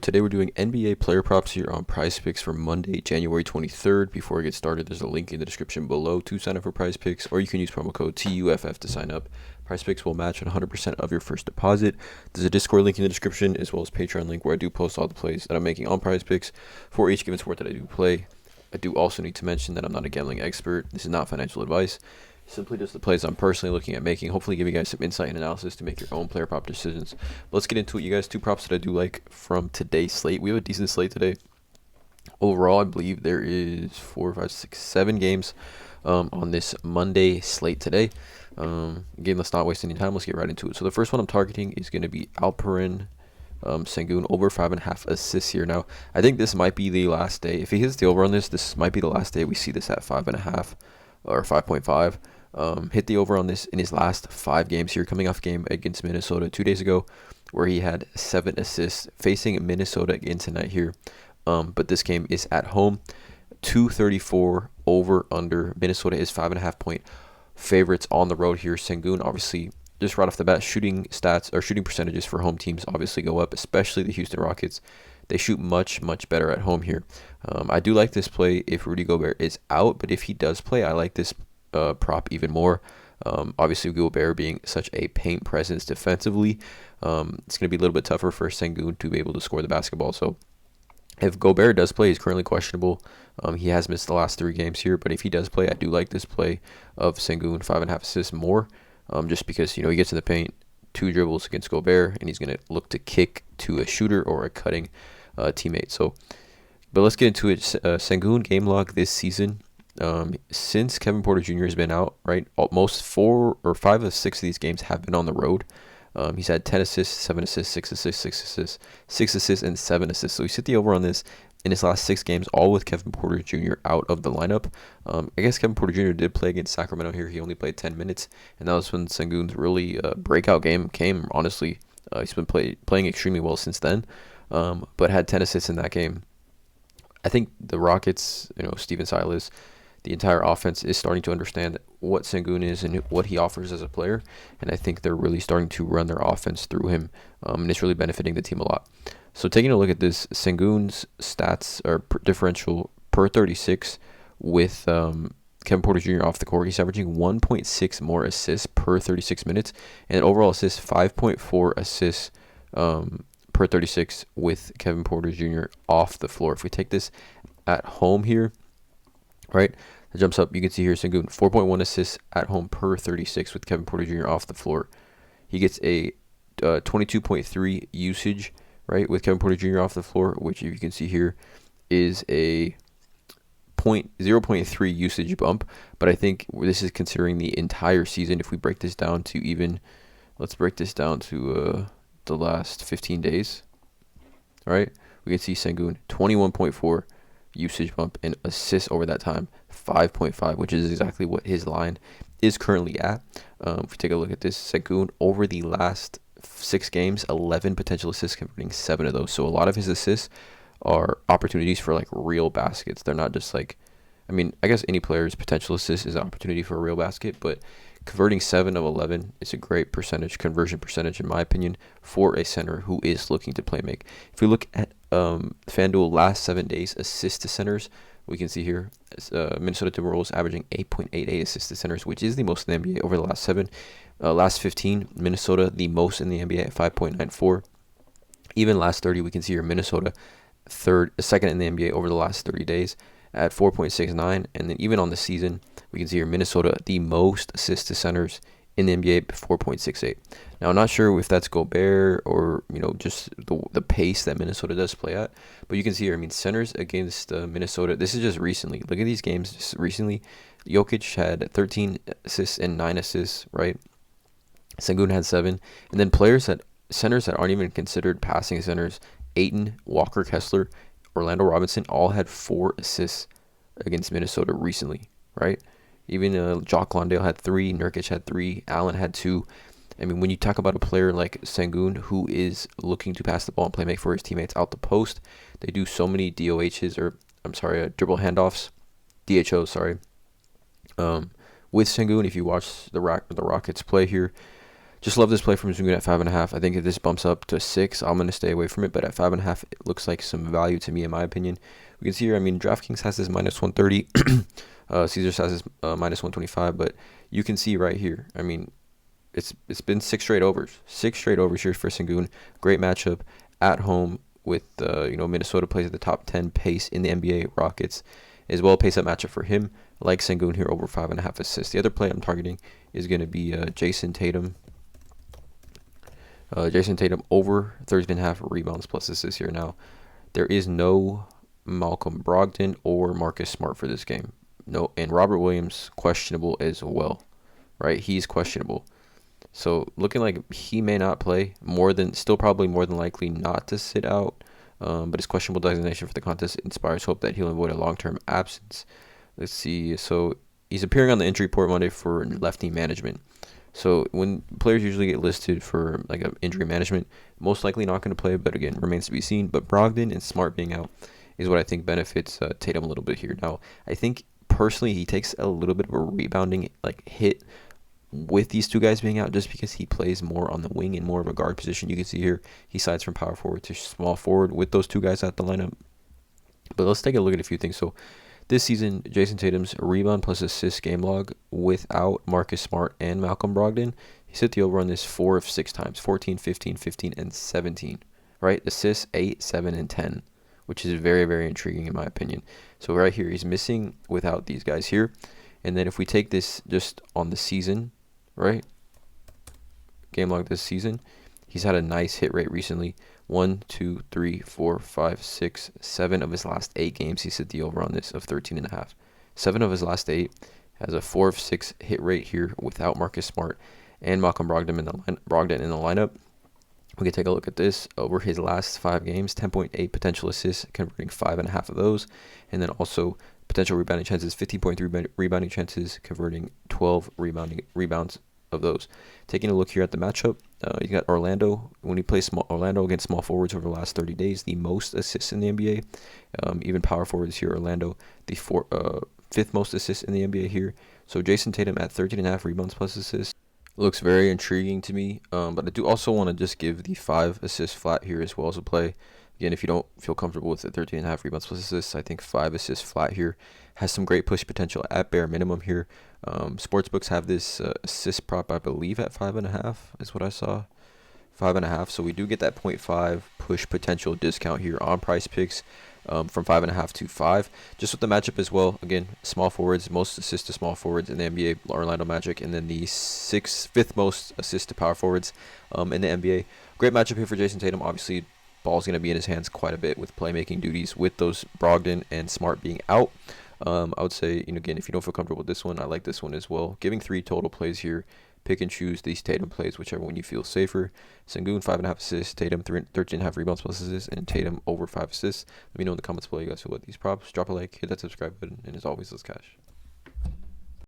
Today we're doing NBA player props here on PrizePicks for Monday, January 23rd. Before I get started, there's a link in the description below to sign up for PrizePicks, or you can use promo code TUFF to sign up. PrizePicks will match 100% of your first deposit. There's a Discord link in the description, as well as Patreon link where I do post all the plays that I'm making on PrizePicks for each given sport that I do play. I do also need to mention that I'm not a gambling expert. This is not financial advice. Simply just the plays I'm personally looking at making. Hopefully give you guys some insight and analysis to make your own player prop decisions. But let's get into it, you guys. Two props that I do like from today's slate. We have a decent slate today. Overall, I believe there is 4, 5, 6, 7 games on this Monday slate today. Again, let's not waste any time. Let's get right into it. So the first one I'm targeting is going to be Alperen Sengun over 5.5 assists here. Now, I think this might be the last day. If he hits the over on this might be the last day we see this at 5.5 or 5.5. Hit the over on this in his last 5 games here, coming off game against Minnesota 2 days ago, where he had 7 assists, facing Minnesota again tonight here. But this game is at home. 234 over under. Minnesota is 5.5 point favorites on the road here. Sengun, obviously, just right off the bat, shooting stats or shooting percentages for home teams obviously go up, especially the Houston Rockets. They shoot much better at home here. I do like this play if Rudy Gobert is out, but if he does play, I like this prop even more. Obviously, Gobert being such a paint presence defensively, it's going to be a little bit tougher for Sengun to be able to score the basketball. So if Gobert does play, he's currently questionable. He has missed the last 3 games here, but if he does play, I do like this play of Sengun 5.5 assists more, just because he gets in the paint, 2 dribbles against Gobert, and he's going to look to kick to a shooter or a cutting teammate. So, but let's get into it. Sengun game log this season. Since Kevin Porter Jr. has been out, right, almost 4 or 5 of 6 of these games have been on the road. He's had 10 assists, 7 assists, 6 assists, 6 assists, 6 assists, and 7 assists. So he's hit the over on this in his last 6 games, all with Kevin Porter Jr. out of the lineup. I guess Kevin Porter Jr. did play against Sacramento here. He only played 10 minutes, and that was when Sengun's really breakout game came, honestly. He's been playing extremely well since then, but had 10 assists in that game. I think the Rockets, Steven Silas, the entire offense is starting to understand what Sengun is and what he offers as a player, and I think they're really starting to run their offense through him, and it's really benefiting the team a lot. So taking a look at this, Sengun's stats are differential per 36 with Kevin Porter Jr. off the court. He's averaging 1.6 more assists per 36 minutes, and overall assists 5.4 assists per 36 with Kevin Porter Jr. off the floor. If we take this at home here, right, it jumps up. You can see here Sengun 4.1 assists at home per 36 with Kevin Porter Jr. off the floor. He gets a 22.3 usage, right, with Kevin Porter Jr. off the floor, which if you can see here is a 0.3 usage bump. But I think this is considering the entire season. If we break this down to let's break this down to the last 15 days, all right, we can see Sengun 21.4 usage bump and assists over that time 5.5, which is exactly what his line is currently at. If we take a look at this, Sengun over the last 6 games, 11 potential assists, converting 7 of those. So a lot of his assists are opportunities for like real baskets. They're not just like, I guess any player's potential assist is an opportunity for a real basket, but converting 7 of 11 is a great conversion percentage in my opinion, for a center who is looking to play make. If we look at FanDuel last 7 days assist to centers, we can see here Minnesota Timberwolves averaging 8.88 assists to centers, which is the most in the NBA over the last 7. Last 15, Minnesota the most in the NBA at 5.94. Even last 30, we can see here Minnesota second in the NBA over the last 30 days at 4.69. And then even on the season, we can see here Minnesota the most assists to centers in the NBA, 4.68. Now, I'm not sure if that's Gobert or, just the pace that Minnesota does play at. But you can see here, centers against Minnesota, this is just recently. Look at these games just recently. Jokic had 13 assists and 9 assists, right? Sengun had 7. And then centers that aren't even considered passing centers, Ayton, Walker Kessler, Orlando Robinson, all had 4 assists against Minnesota recently, right? Even Jock Landale had 3, Nurkic had 3, Allen had 2. When you talk about a player like Sengun who is looking to pass the ball and play make for his teammates out the post, they do so many DOHs, or dribble handoffs, DHOs, sorry. With Sengun, if you watch the Rockets play here, Just love this play from Sengun at 5.5. I think if this bumps up to 6, I'm going to stay away from it. But at 5.5, it looks like some value to me, in my opinion. We can see here, I mean, DraftKings has this minus 130. Caesars has this minus 125. But you can see right here, I mean, it's been 6 straight overs. 6 straight overs here for Sengun. Great matchup at home with, Minnesota plays at the top 10 pace in the NBA. Rockets as well. Pace up matchup for him. Like Sengun here over 5.5 assists. The other play I'm targeting is going to be Jason Tatum. Jason Tatum over 13.5 rebounds plus assists here. Now, there is no Malcolm Brogdon or Marcus Smart for this game. No, and Robert Williams questionable as well, right? He's questionable. So looking like he may not play, probably more than likely not to sit out. But his questionable designation for the contest inspires hope that he'll avoid a long-term absence. Let's see. So he's appearing on the injury report Monday for lefty management. So when players usually get listed for like a injury management, most likely not going to play, but again, remains to be seen. But Brogdon and Smart being out is what I think benefits Tatum a little bit here. Now, I think personally he takes a little bit of a rebounding hit with these two guys being out, just because he plays more on the wing and more of a guard position. You can see here he slides from power forward to small forward with those two guys at the lineup. But let's take a look at a few things. So this season, Jason Tatum's rebound plus assist game log without Marcus Smart and Malcolm Brogdon, he's hit the over on this 4 of 6 times, 14, 15, 15, and 17, right? Assists 8, 7, and 10, which is very, very intriguing in my opinion. So right here, he's missing without these guys here. And then if we take this just on the season, right? Game log this season, he's had a nice hit rate recently. 1, 2, 3, 4, 5, 6, 7 of his last 8 games, he's hit the over on this of 13.5. 7 of his last 8 has a 4 of 6 hit rate here without Marcus Smart and Malcolm Brogdon in the lineup. We can take a look at this over his last 5 games. 10.8 potential assists, converting 5.5 of those, and then also potential rebounding chances, 15.3 rebounding chances, converting 12 rebounds of those. Taking a look here at the matchup, you got Orlando. When he plays Orlando against small forwards over the last 30 days, the most assists in the NBA. Even power forwards here, Orlando, the 5th most assists in the NBA here. So Jason Tatum at 13.5 rebounds plus assists looks very intriguing to me. But I do also want to just give the 5 assists flat here as well as a play. Again, if you don't feel comfortable with the 13.5 rebounds plus assists, I think 5 assists flat here has some great push potential at bare minimum here. Sportsbooks have this assist prop, I believe, at 5.5 is what I saw. 5.5. So we do get that 0.5 push potential discount here on PrizePicks from 5.5 to 5. Just with the matchup as well. Again, small forwards, most assists to small forwards in the NBA, Orlando Magic, and then the 5th most assists to power forwards in the NBA. Great matchup here for Jason Tatum. Obviously, ball's going to be in his hands quite a bit with playmaking duties with those Brogdon and Smart being out. I would say, again, if you don't feel comfortable with this one, I like this one as well. Giving 3 total plays here. Pick and choose these Tatum plays, whichever one you feel safer. Sengun, 5.5 assists. Tatum, 13.5 rebounds plus assists. And Tatum over 5 assists. Let me know in the comments below you guys feel about these props. Drop a like, hit that subscribe button. And as always, let's cash.